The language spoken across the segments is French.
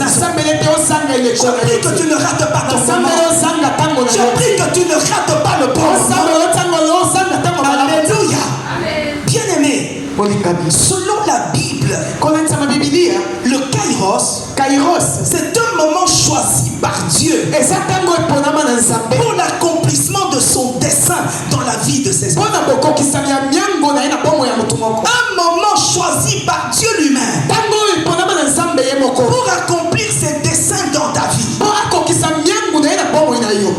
saison. Je prie que tu ne rates pas ton moment. Je prie que tu ne rates pas le bon moment. Alléluia. Bien-aimé, selon la Bible, le Kairos, c'est un moment choisi par Dieu pour l'accomplissement de son dessein dans la vie de ses enfants. Un moment choisi par Dieu lui-même pour accomplir ses desseins dans ta vie.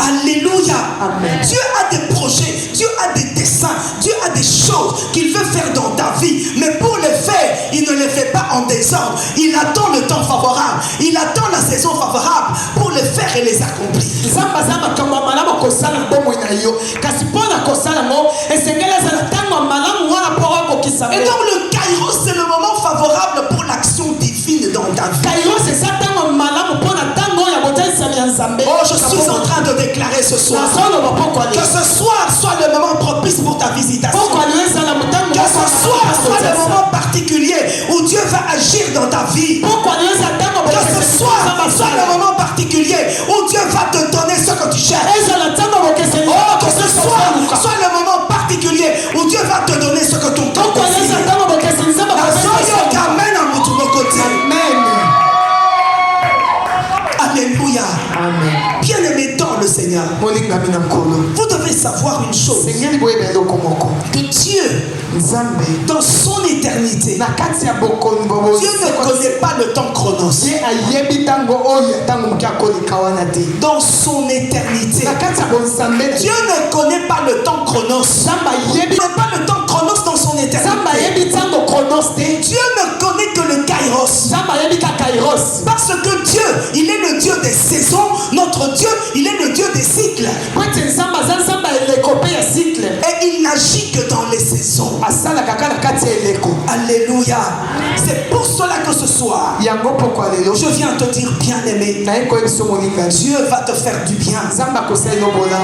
Alléluia. Amen. Dieu a des projets, Dieu a des desseins, Dieu a des choses qu'il veut faire dans ta vie. Mais pour les faire, il ne les fait pas en désordre. Il attend le temps favorable. Il attend la saison favorable pour les faire et les accomplir. Et donc le Kairos, c'est le moment favorable pour l'action divine dans ta vie. Oh, je suis en train de déclarer ce soir que ce soir soit le moment propice pour ta visitation. Que ce soir soit le moment particulier où Dieu va agir dans ta vie. Que ce soir soit le moment particulier où Dieu va te donner ce que tu cherches. Oh, que ce soir soit le moment particulier où Dieu va te donner ce que ton cœur désire. Alléluia. Amen. Bien-aimé dans le Seigneur, vous devez savoir une chose, que Dieu, dans son éternité, Dieu ne connaît pas le temps chronos. Dans son éternité, Dieu ne connaît pas le temps chronos. Il ne connaît pas le temps chronos dans son éternité. Dieu ne connaît que le Kairos. Parce que Dieu, il est le Dieu des saisons. Notre Dieu, il est le Dieu des cycles. Et il n'agit que dans les saisons. Alléluia. C'est pour cela que ce soir, je viens te dire, bien-aimé, Dieu va te faire du bien.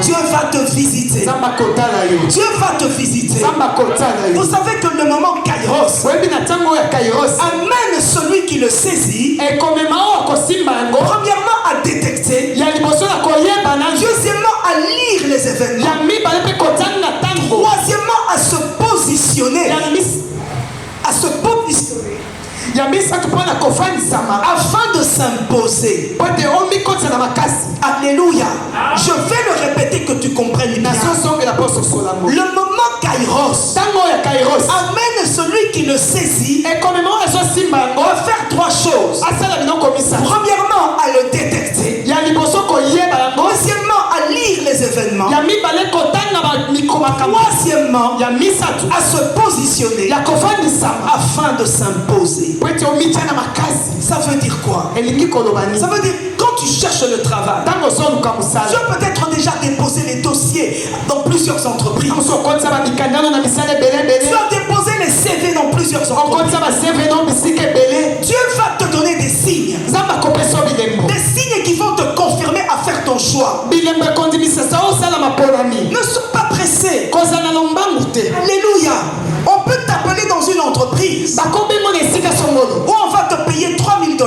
Dieu va te visiter. Dieu va te visiter. Vous savez que le moment Kairos amène celui qui le saisit, premièrement à détecter, deuxièmement à lire les événements, troisièmement à se positionner, afin de s'imposer. Alléluia. Je vais le répéter que tu comprennes bien. Le moment Kairos amène celui qui le saisit à faire trois choses. Premièrement, à le détecter. Deuxièmement, à lire les événements. Troisièmement, à se positionner afin de s'imposer. Ça veut dire quoi? Ça veut dire quand tu cherches le travail, tu as peut-être déjà déposé les dossiers dans plusieurs entreprises. Tu as déposé les CV dans plusieurs entreprises. Dieu va te donner des signes. Des signes qui vont te confirmer à faire ton choix. Ne sois pas pressé. Alléluia. On peut t'appeler dans une entreprise où on va te payer $3,000.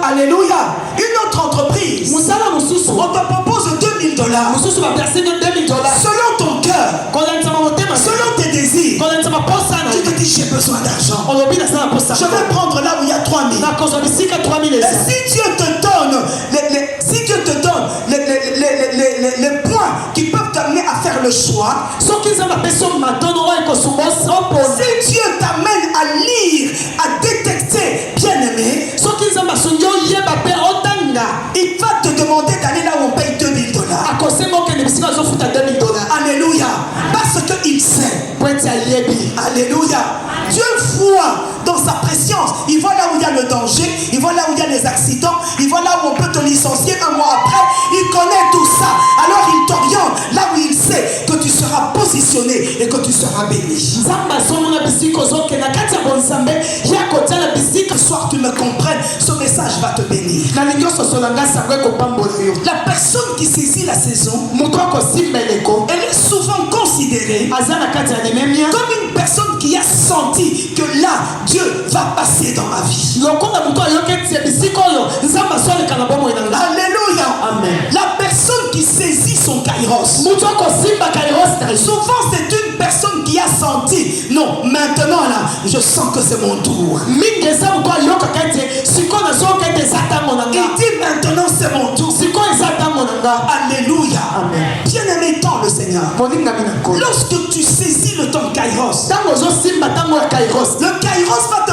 Alléluia. Une autre entreprise, on te propose $2,000. Selon ton cœur, selon tes désirs, tu te dis j'ai besoin d'argent. Je vais prendre là où il y a 3,000. Et si Dieu te donne les points qui peuvent t'amener à faire le choix, si Dieu t'amène à lire, à détecter, bien-aimé, il va te demander d'aller là où on paye $2,000. Alléluia. Parce qu'il sait. Alléluia. Dieu voit dans sa préscience. Il voit là où il y a le danger. Il voit là où il y a les accidents. Il voit là où on peut te licencier un mois après. Il connaît tout ça. Alors il t'oriente là où il sait que tu seras positionné et que tu seras béni. Ce soir tu me comprennes. Ce message va te bénir. La personne qui saisit la saison, elle est souvent considérée comme une personne qui a senti que là Dieu va passer dans ma vie. dit, non, maintenant là, je sens que c'est mon tour. Il dit maintenant c'est mon tour. Alléluia. Bien-aimé dans le Seigneur. Lorsque tu saisis le temps Kairos, le Kairos va